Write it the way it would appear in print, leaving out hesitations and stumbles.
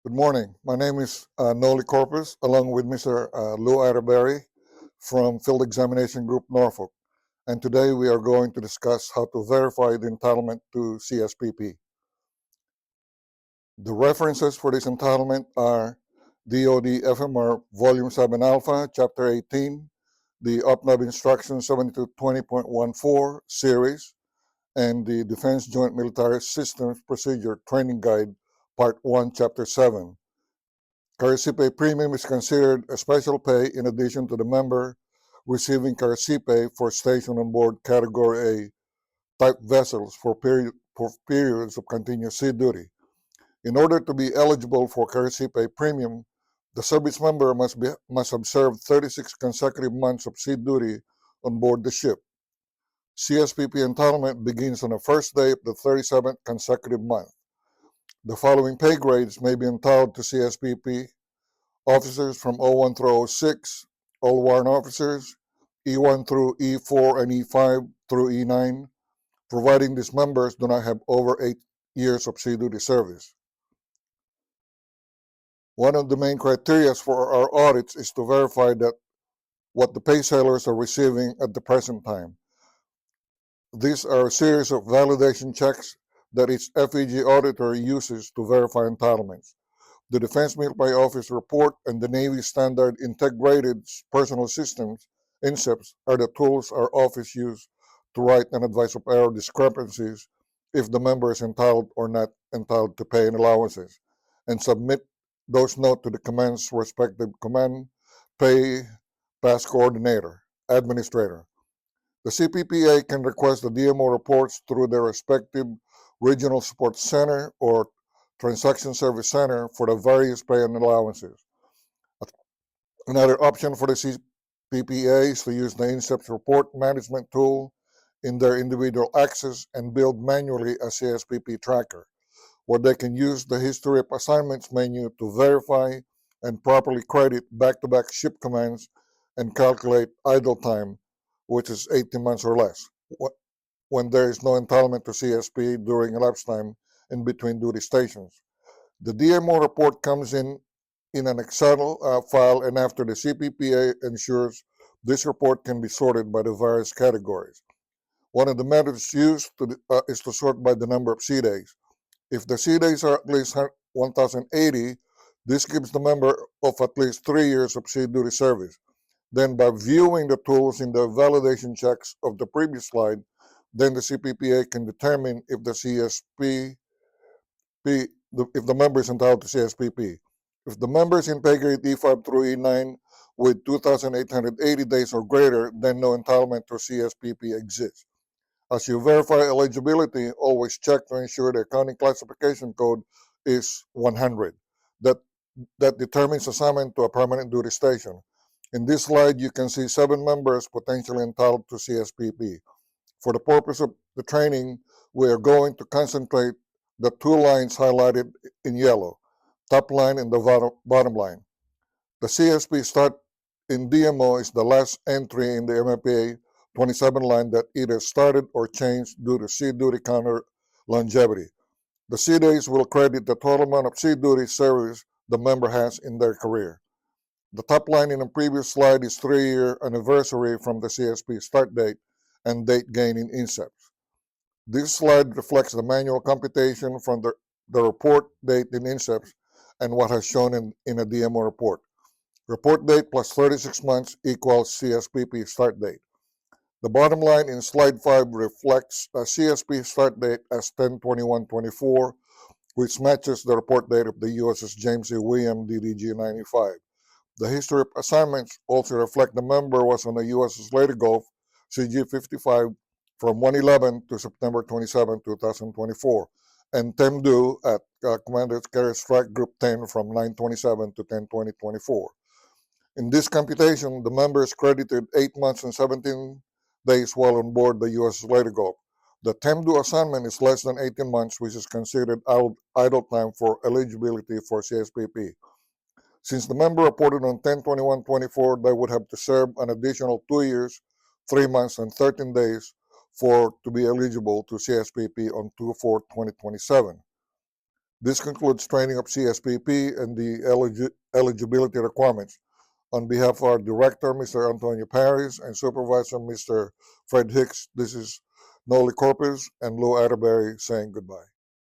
Good morning. My name is Noli Corpus, along with Mr. Lou Araberry from Field Examination Group Norfolk. And today we are going to discuss how to verify the entitlement to CSPP. The references for this entitlement are DoD FMR Volume 7 Alpha, Chapter 18, the OPNAB Instruction 7220.14 Series, and the Defense Joint Military Systems Procedure Training Guide, Part 1, Chapter 7. CARCIPE premium is considered a special pay in addition to the member receiving CARCIPE for station on board Category A type vessels for periods of continuous sea duty. In order to be eligible for CARCIPE premium, the service member must have served 36 consecutive months of sea duty on board the ship. CSPP entitlement begins on the first day of the 37th consecutive month. The following pay grades may be entitled to CSPP: officers from O1 through O6, all warrant officers, E1 through E4 and E5 through E9, providing these members do not have over 8 years of sea duty service. One of the main criteria for our audits is to verify that what the pay sailors are receiving at the present time. These are a series of validation checks that each FEG auditor uses to verify entitlements. The Defense Military Office Report and the Navy Standard Integrated Personal Systems, INSEPS, are the tools our office uses to write an advice of error discrepancies if the member is entitled or not entitled to pay and allowances, and submit those notes to the command's respective command, pay, pass coordinator, administrator. The CPPA can request the DMO reports through their respective regional support center or transaction service center for the various pay and allowances. Another option for the CPPA is to use the INSEPS report management tool in their individual access and build manually a CSPP tracker, where they can use the history of assignments menu to verify and properly credit back-to-back ship commands and calculate idle time, which is 18 months or less, when there is no entitlement to CSP during elapsed time in between duty stations. The DMO report comes in an Excel file, and after the CPPA ensures this report can be sorted by the various categories. One of the methods used is to sort by the number of sea days. If the sea days are at least 1,080, this gives the member of at least 3 years of sea duty service. Then by viewing the tools in the validation checks of the previous slide, then the CPPA can determine if the if the member is entitled to CSPP. If the member is in pay grade E5 through E9 with 2,880 days or greater, then no entitlement to CSPP exists. As you verify eligibility, always check to ensure the accounting classification code is 100. That determines assignment to a permanent duty station. In this slide, you can see 7 members potentially entitled to CSPP. For the purpose of the training, we are going to concentrate the 2 lines highlighted in yellow, top line and the bottom line. The CSP start in DMO is the last entry in the MFPA 27 line that either started or changed due to sea duty counter longevity. The sea days will credit the total amount of sea duty service the member has in their career. The top line in the previous slide is 3-year anniversary from the CSP start date and date gain in INSEPS. This slide reflects the manual computation from the report date in INSEPS and what has shown in a DMO report. Report date plus 36 months equals CSPP start date. The bottom line in slide 5 reflects a CSP start date as 10/21/24, which matches the report date of the USS James E. Williams DDG-95. The history of assignments also reflect the member was on the USS Lady Gulf CG-55 from 1/11 to September 27, 2024, and TEMDU at Commander Carrier Strike Group 10 from 9/27 to 10/20/24. In this computation, the member is credited 8 months and 17 days while on board the USS Lady Gulf. The TEMDU assignment is less than 18 months, which is considered idle time for eligibility for CSPP. Since the member reported on 10/21/24, they would have to serve an additional 2 years, 3 months, and 13 days to be eligible to CSPP on 2/4/2027. This concludes training of CSPP and the eligibility requirements. On behalf of our director, Mr. Antonio Paris, and supervisor, Mr. Fred Hicks, this is Noli Corpus and Lou Atterbury saying goodbye.